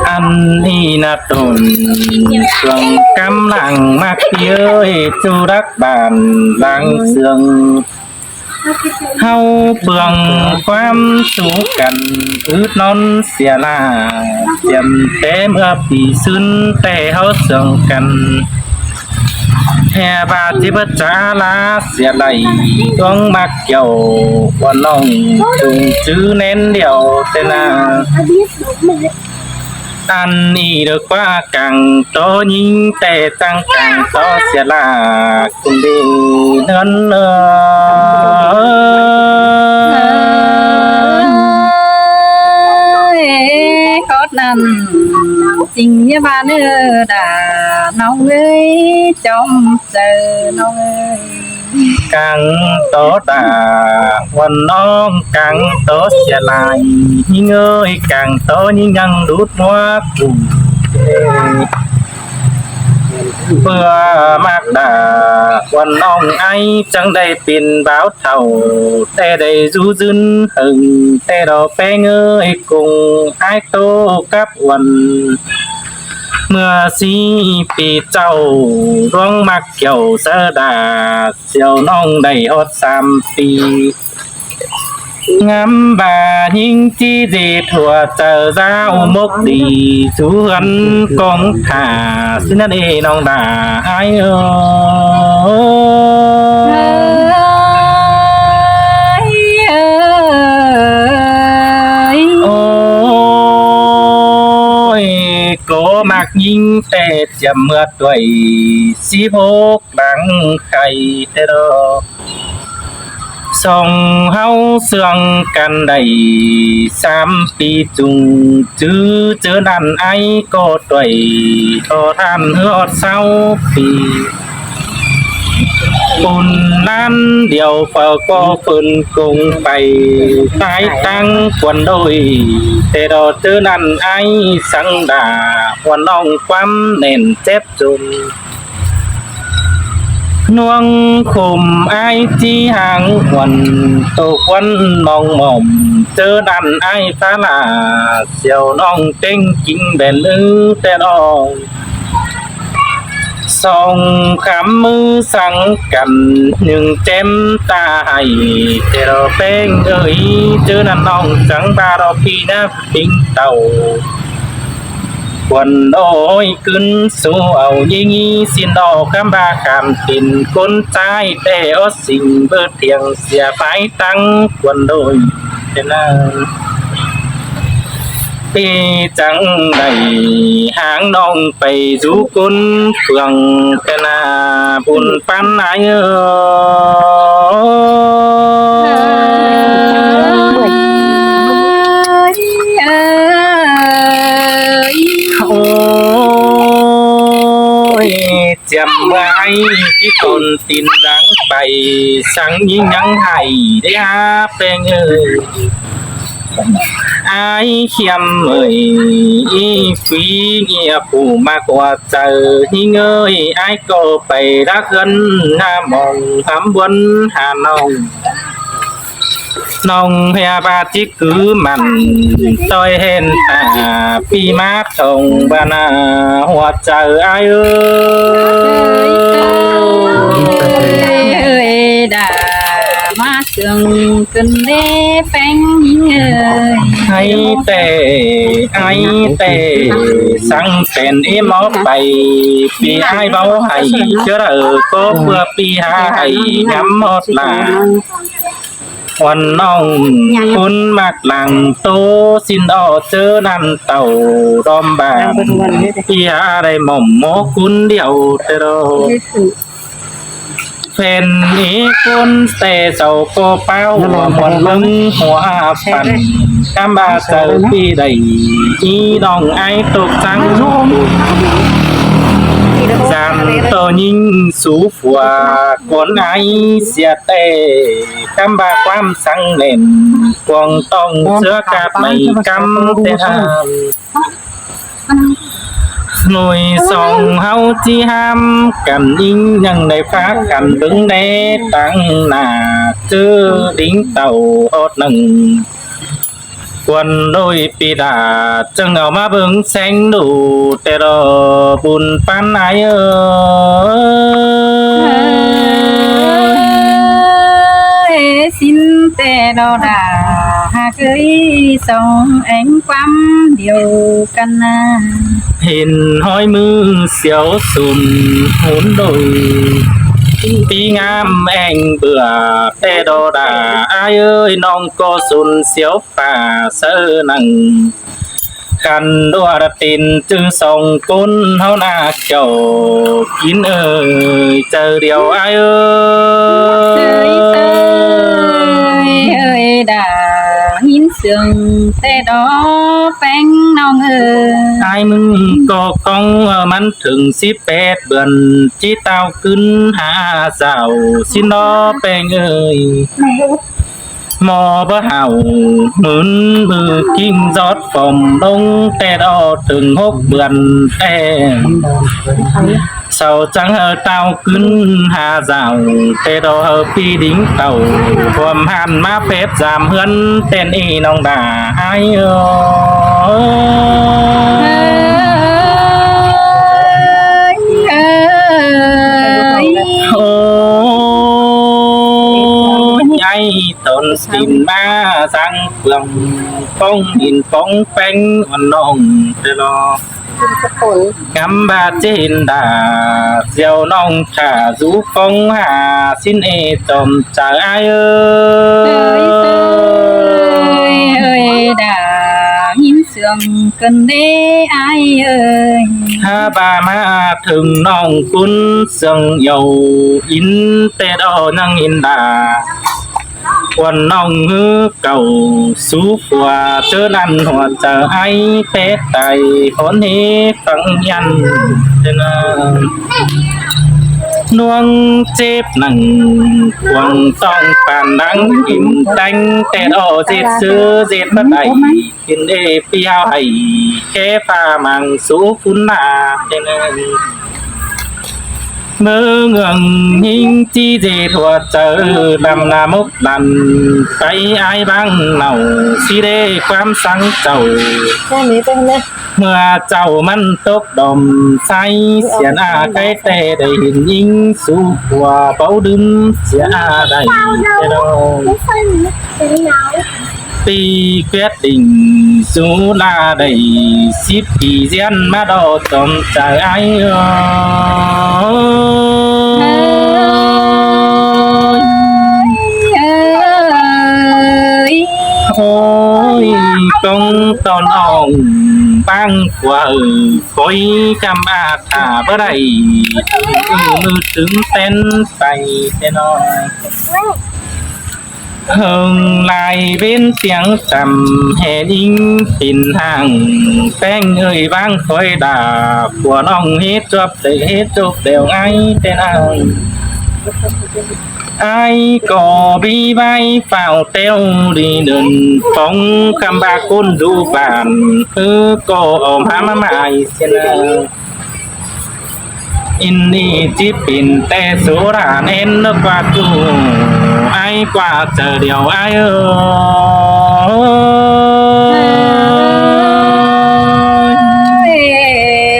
อันนี้นะตนช่วงกำลังมักเย้ยจูรักบานบางเสืองเฮาเบื่องความสู้กันอึดนอนเสียลาเจียมแต่เมื่อปีซึนแต่เฮาเสืองกันแห่บาจิบจาลาเสียไหลดวงมักเกี่ยวว่าน้องจุงจื้อเน้นเดียวแต่นาอันนี้เด็กว่ากังโตยิงแต่จังกังโตเสียลาคุณดีเนินเนก็นั่นจริงอย่าบ้านด่าน้องเอ้ยจอมเจอน้องเอ้ยกังโตตาวันน้องกังโตเสียลายยิ่งเอ้ยกังโตยิ่งยังดูดมัวกูเพื่อมากด่าวันน้องไอจังได้เป็นบ่าวเท่าแต่ได้รู้ซึนหึงแต่เราไปเงยกุงไอโตกับวันเมื่อสีปีเจ้าร้องมักเกี่ยวเสดาเสี่ยวน้องได้ฮอด3 ปีงามบาหิงจีเดถั่วเจอเจ้ามกดีชวนกองขาสินั่นเอน้องด่าไอโอ้ยโกมักยิงแต่จะเมื่อด้วยสิพกบังไข่แต่ดอกส่งเฮาเสื่องกันได้3 ปีจุงจื้อเจอดันไอก็ด้วยต่อท่านเฮือดเศร้าปีปุ่นนั้นเดียวเฝ้าก็ฝืนกงไปตายตั้งควนโดยแต่ดอเจอดันไอสังดาวันน้องความเน่นเจ็บจุนน่วงคุมไอจีหางวันตกวันมองหม่อมเจอดันไอฟ้าลาเสี่ยวน้องเต็งกิงแบนลือแต่น้องส่องขำมือสั่งกันหนึ่งเจ็มตาให้แต่เราเป็นเอ้ยเจอนั่นน้องจังบาเราปีนะปิงเต่าวันโอ้ยขึ้นสู่เอายิงสินดอกคำบาคำตินคนใจแต่อสิ่งเบิดเทียงเสียไปตั้งวันโดยเป็นนาปีจังใดหางน้องไปสู่คนเฟืองเป็นนาบุญปันนายจำไว้ที่ตนตินหลังไปสังยิ่งยังให้ได้หาเป็นเอ่ยไอเขียมเอ่ยฟีเงียผู้มากกว่าเจอที่เงยไอก็ไปรักกันหน้ามองทำบนหาน้องน้องพยาบาลที่คือมันต้อยเห็นตาปีมาทงบานาหัวใจไอ้ด่ามาเสื่องกันเด้แป้งยิงให้แต่ไอ้แต่สั่งเป็นเอ็มอไปปีไอ้เบาให้เชื่อก็เพื่อปีให้งำหมดลาวันน้องคุณมักหลังโตสินดอเจอนันเต่าดอมบานพี่หาได้หม่อมโมคุณเดียวเตโรเป็นอีคนแต่เจ้าก็เป้าหมดมึงหัวปั่นกำบาเจอพี่ได้อีน้องไอตกจังจันโตยิงสูฝัวคนไอเสียเตคำบาความสังเล่นกวงต้องเสื้อกาบไม่กำแต่หามหน่วยสองเฮาที่ห้ามกันยิงยังได้ฟ้ากันบึงได้ตั้งหน้าเจอดิ้งเต่าอดหนึ่งค ควรđôiปีดาจึงเอามาเบิ่งแสงดูแต่รอบุญปานไหนxin tê đo đà hà cưới sông ánh quắm điều căn na เห็นห้อยมือเสียวสุนหุนโดยปีงามแองเบื่อแต่ดอดาอายเอ้ยน้องก็สุนเสียวป่าเสอนังกันดัวตินจึงส่งกุนเฮานาเจ้ากินเอ้ยเจอเดียวอายเอ้ ơi ย ơi đà nhìn sương tê đó bánh non ơi อายมึงก็กองมันถึง18เดือนที่เต้าขึ้นหาสาวสินอแปงเอ้ยหมอบ่เห่าหมุนมือกิ้งจอดฝอมลงแต่ดอถึง6เดือนแต่sau trắng hờ tao cứng hà rào tê đô hờ pi đính tàu gồm hàn má phép giảm hơn tên y nông đà ai ơi ai tổn tin ba răng lòng phong nhìn phong phanh nồng tê đô ngắm ba trên đà diều nong thả rú phong hà xin ê tòm chờ ai ơi ơi đà nhìn sương cần đế ai ơi ha ba ma thường nong cún sương dầu in tê đo năng in đà quần nong ngư cầu sú phùa chớ đàn hòa chờ ai phép tài hôn hế phẳng nhăn tên nuông chếp nằng quần tông phản đắng im đánh tè đỏ dệt xưa dệt bất đẩy tiền đê piao hay khé pha màng sú phun nà tên mơ ngừng nhìn chi dề thua chờ đầm là mốc lần tay ai băng nào si đê quám sáng chầu mưa chầu măn tốt đom say xiên a cái tê đầy hình nhìn su qua báu đâm xiên a đầy tê đâu Tì quyết định dù là đầy ship kỳ gian mà đo tóm trời ai ôi công tòn ong băng quả khối cam a thả bờ đầy mưa trứng tên tay tên nó hương lại bên tiếng trầm hè đinh tin hàng tên người vang khói đà của nông hết chụp đều ai tên ai có bi vai vào teo đi đừng phóng khăm ba côn du bàn cứ có ôm hám mãi xin in đi chip pin te số ra nên nó qua tu ai qua chờ điều ai ơi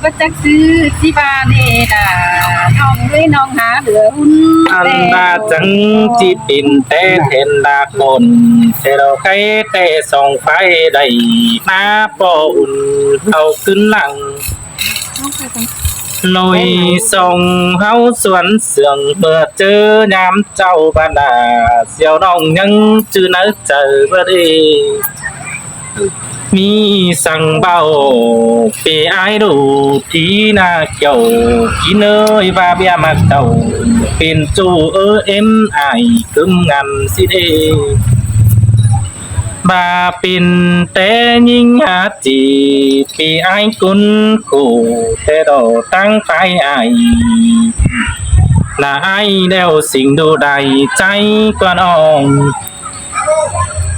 bất chắc sư chi ba nè là nong với nong há lửa un anh đã chẳng chip pin te thêm là cồn te đâu cái te sòng phai đầy na po un hậu cứng lặng lôi sông háo xuân sương bờ chớ nhám trâu ban đà diều nong nhân chữ nỡ chờ bờ đi mi sang bao về ai đủ tí na kiểu tí nơi và bia mặc đầu bên chu ơ em ai cơm ngàn xí đê bà pin té nhìn hạt chỉ vì ai cũng khổ té đồ tăng phải ai là ai đeo sinh đồ đầy cháy quan ông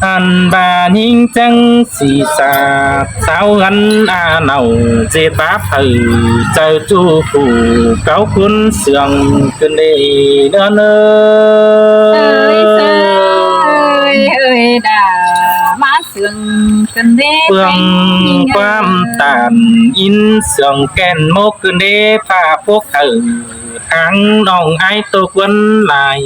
anh bà nhìn chẳng xì xa sao gắn à nào dê báp hừ chờ chu phủ cáo cuốn sương cơn đê đơn ơi ơi đà má เสื่องกันเด้ เพื่องความตานอินเสื่องแก่นโมกขึ้นเด้ผ้าพวกทั้งน้องไอ้ตัวควนลาย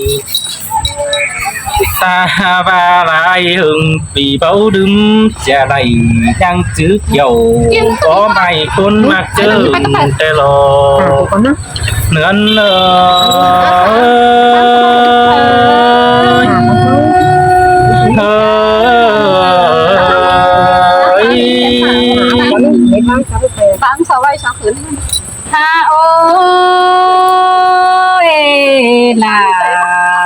ta ba lại hừng vì bấu đứng cha đầy đang trước dầu có mày con mặc trơn tê lò nương bán sao vậy sao khử ha ôi là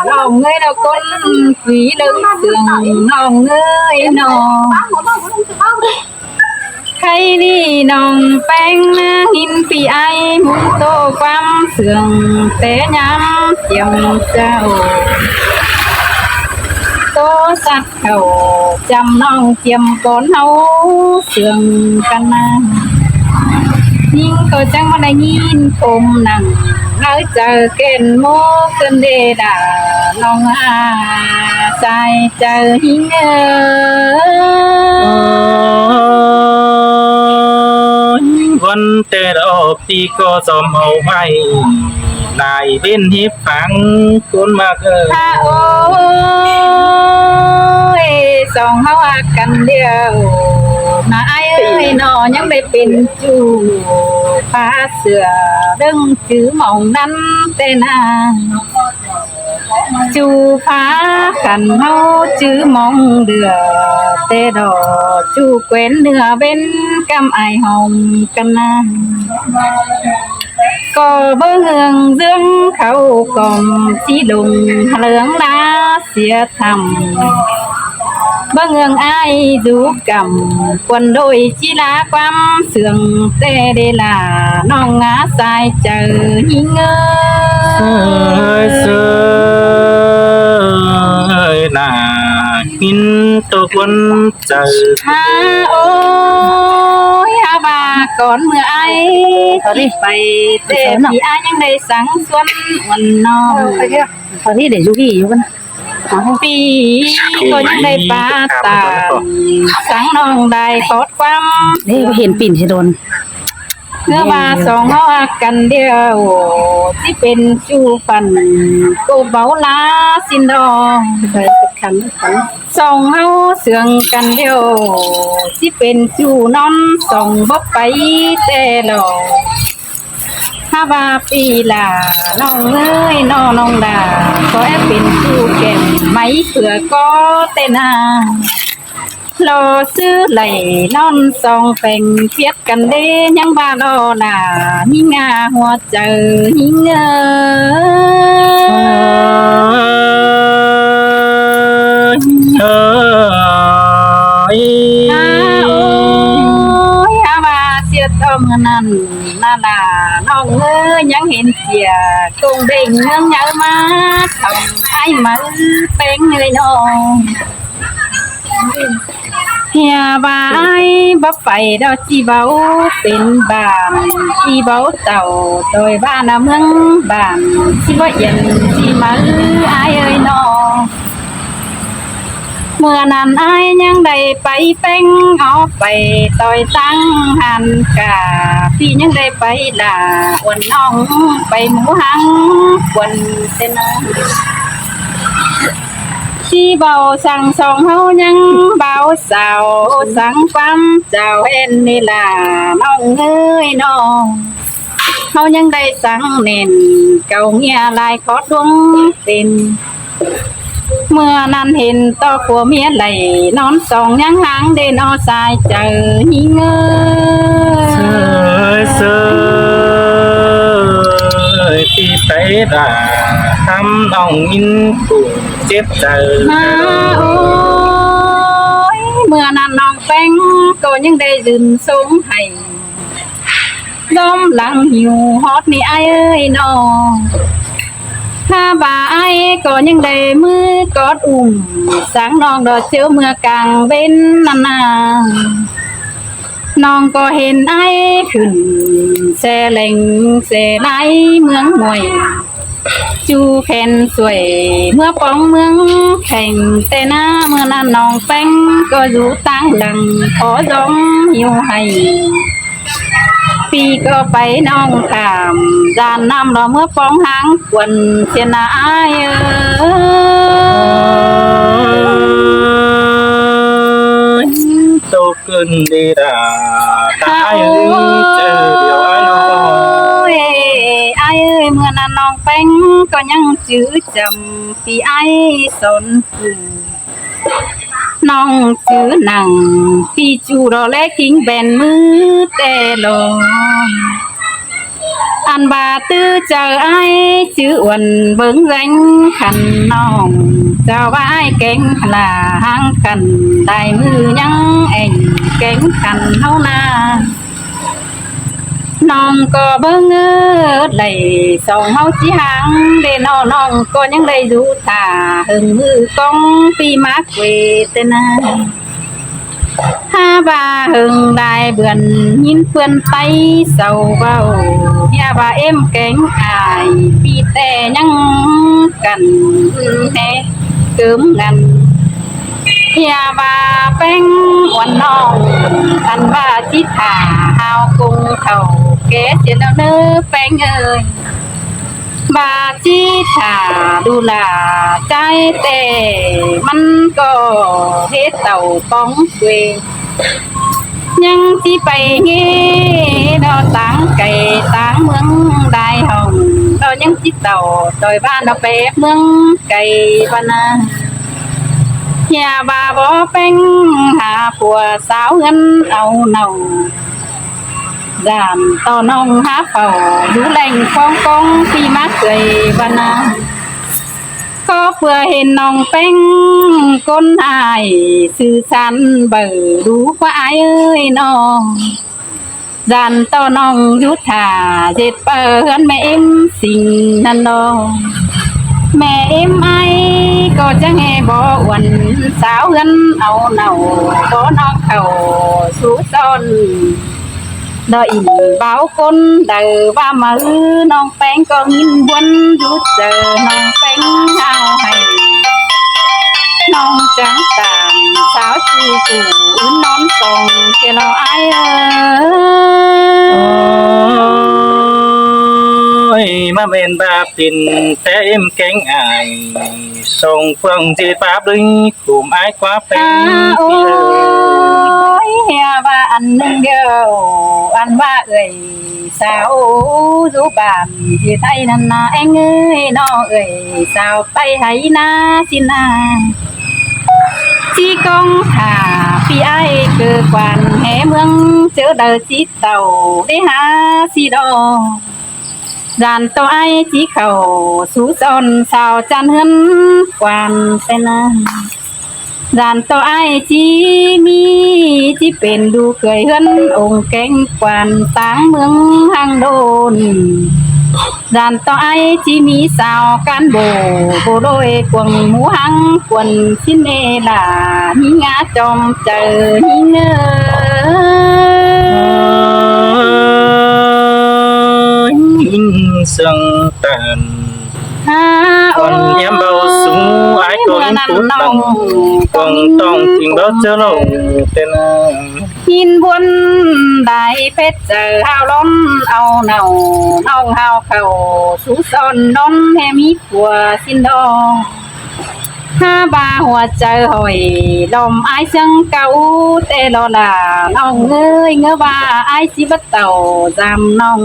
lòng ơi đâu con quý lớn sườn lòng ơi nó hay đi nòng bánh in phi ai muốn tô quam sườn té nhắm chiều trao tô sắt khẩu chăm nòng chiêm con hấu sườn căn nhưng tôi chẳng mà lại nhìn ôm nặng nói chờ kèn mô cơn đê đã lòng dài chờ hìnhวันเตอร์ปีก็สมเอาไว้นายเป็นฮิปฟังคนมากโอ้ยสองเขากันเดียวนายเอ้ยนอยังได้เป็นจูผ้าเสือดึงจื้อมองนั้นเต้นาจูผ้าขันเฮาจื้อมองเดือเตดอจูเกวนเนื้อเป็นกำไอหอมกันนาก็เบิ่งเฮืองเdưองเขากอมสีลุงเหลืองนาเสียทำบางเงืองอายดูกำควนโดยจีลาความเสื่องเตเดลาน้องงาสายเจอหิงเยน่าหินตัวคนเจอโอ้ยอาบาก่อนเมื่อไอที่ไปเตะพี่อายังได้สังส่วนวันน้องตอนนี้เดี๋ยวยูวี่อยู่กันปีก็ยังได้ปาตาสังน้องได้กอดความนี่เห็นปิ่นสิโดนเนื้อมาสองหัวกันเดียวที่เป็นจูฟันกูเบาลาสินดองสองเฮาเสื่องกันเดียวที่เป็นจูนอนส่องบกไปแต่หลอถ้าว่าปีลาน้องเอ้ยน้องดาก็แอบเป็นจูแก่ไม่เผื่อก็เตนารอซื้อไหลนอนซองเป็นเพียดกันเด้ยังบ้ารอหนาหิงาหัวเจอหิงโอ้ยอาว่าเสียต้องนั่นนาลาน้องเอ้ยยังเห็นเจียคงเด้งเงื้องเยอะมาทำไอ้มือเป็นเลยน้องเฮียบายบ่ไปดอกจีเบาเป็นบ้านจีเบาเต่าโดยบ้านเมืองบ้านที่ว่าเย็นที่มืออายเอ้ยน้องเมื่อนั้นอายยังได้ไปเป็นเอาไปต่อยตั้งหันกาพี่ยังได้ไปล่าวันน้องไปหมูหังวันเต้นที่เบาสั่งสองเฮายังเบาสาวสั่งความเจ้าเอ็นนี่ล่ะน้องเอ้ยน้องเฮายังได้สั่งเน้นเก่าเงียลายขอดวงเป็นเมื่อนั้นเห็นต่อผัวเมียไหลนอนสองยังหางเดนอสายเจอหิงที่ไปด่าทำน้องอินกูเจ็บใจโอ้ยเมื่อนั้นน้องแป้งก็ยังได้ดื่มสงให้ล้มหลังหิวฮอตนี่ไอ้เอ้ยน้องถ้าบ่าไอ้ก็ยังได้มือกอดอุ่มสังน้องดอกเชียวเมื่อกลางเว้นนาน้องก็เห็นไอ้ขึ้นแสเล็งแสไหลเมืองมวย จูแผ่นสวยเมื่อป้องเมืองแข่งแต่หน้าเมื่อนั้นน้องแป้งก็อยู่ตั้งหลังขอร้องหิวให้ปีก็ไปน้องขามจานน้ำรอเมื่อป้องหางควนเสียนาอายโตขึ้นดีดาตายเจอเดียวไอ้น้อง อายเอ้ยเมื่อนั้นน้องแป้งก็ยังจื้อจำปีไอ้สนผู้น้องจื้อหนังปีจูรอแลกิ้งแบนมือแต่ลงอันบาตื้อเจอไอ้จื้ออ้วนเบิ่งแรงขันน้องเจ้าว่าไอ้เก่งขลาหางกันได้มือยังเองเก่งขันเท่านาน้องก็เบิ่งไหลสองเฮาสิหางเด้น้องก็ยังได้อยู่ท่าหึงมือกองปีมากเวทนาหาบาหึงได้เบื่อนยินเพื่อนไปเศร้าเว้าเฮียว่าเอ็มแกงอายปีแต่ยังกันแฮเกิมงันเฮียว่าแป้งวันน้องอันว่าสิท่าหาวกุงเข้าแกเสียแล้วเน้อแป้งเอ้ยบาจิถาดูลาใจแต่มันก็เฮ็ดเต่าป้องเวยังที่ไปเงี้ดอต่างไก่ต่างเมืองได้ห้องเรายังจิเต่าโดยบ้านเราเป๊ะเมืองไก่ปนาอย่าบาบ่เป็นหาผัวสาวเงินเอาเนาจานต่อน้องหาเฝ้าดูแหล่งของกองที่มาเคยบานาก็เพื่อเห็นน้องเป็นคนอายสื่อสารเบิ่ดูว่าอายเอ้ยน้องจานต่อน้องยุทธาเจ็ดเปิ้นแม่เอ็มสิ่งนั้นน้องแม่เอ็มไอก็จะแห่บ่วันสาวเงินเอาเนาบ่น้องเข้าสู่ซ้อนดอยอินเบาคนเดิว่ามือน้องแป้งก็ยินวนยุดเจอน้องแป้งเอาให้น้องจังตามสาวจูจูนอนส่งเจ้าไอ้มาเป็นบาปินแต่เอ็มแกงอายส่งเฟืองจีปาบดึงกลุ่มไอ้กว่าเป็นโอ้ยเฮียว่าอันหนึ่งเดียวอันว่าเอ่ยสาวอยู่บ้านที่ไทยนั่นนาเอ็งเอ้ยน้อเอ่ยสาวไปให้นาสินาจีกองถ่าพี่ไอ้เกิดกวนแห่เมืองเจอเดอจีเต่าได้หาสีดอจานตัวไอ้จีเข่าสู่ซอนสาวจันเฮือนกวนแต่นาจานตัวไอ้จีมีจีเป็นดูเคยเฮือนองค์แกงกวนต่างเมืองหางโดนจานตัวไอ้จีมีสาวกันโบโดยกวงหมูหังกวนชินเนลาหิงาจอมเจอหิเนsân tàn còn em bao súng ái còn phút lòng còn tòng tình đó chớ lòng tên nhìn buồn đại phết giờ hao lón ao nào ao hao khẩu sú son đón em ít của xin đo ha baหัวใจหอยลมไอ้เชิงเก่าแต่รอล่ะน้องเอ้ยเงือว่าไอ้สิบัดเต่าจำน้อง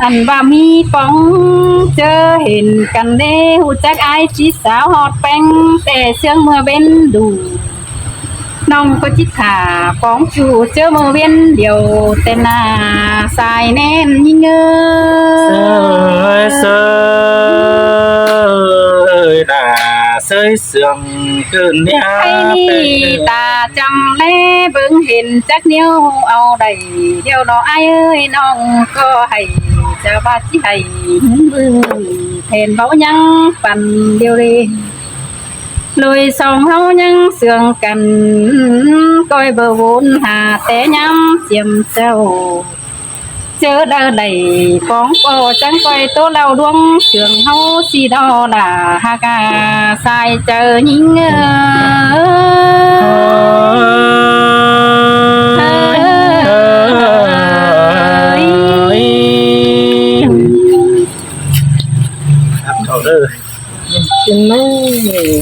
อันว่ามีป้องเจอเห็นกันเด้หูจักไอ้จีสาวหอดแป้งแต่เชื่องเมื่อเว้นดูน้องก็จิตขาป้องจูเจอเมื่อเว้นเดียวแต่หน้าสายแน่นยิ่งsơi sương cơn nhá ไอ้นี่ตาจำแลเบิ่งเห็นจักนิ้วเอาได้เดียวดอกไอ้เอ้ยน้องก็ให้จะว่าสิให้มือเห็นเบายังปั่นเดียวเลยเลยสองเฮายังเสื่องกันก้อยเบอร์วนหาแต่ย้ำเจียมเจ้า เจอđa đầy bóng bò trắng quay tố lao đuông trường hấu xì đo là ha ca sai chờ nhìn Thầu ơi. Chừng mấy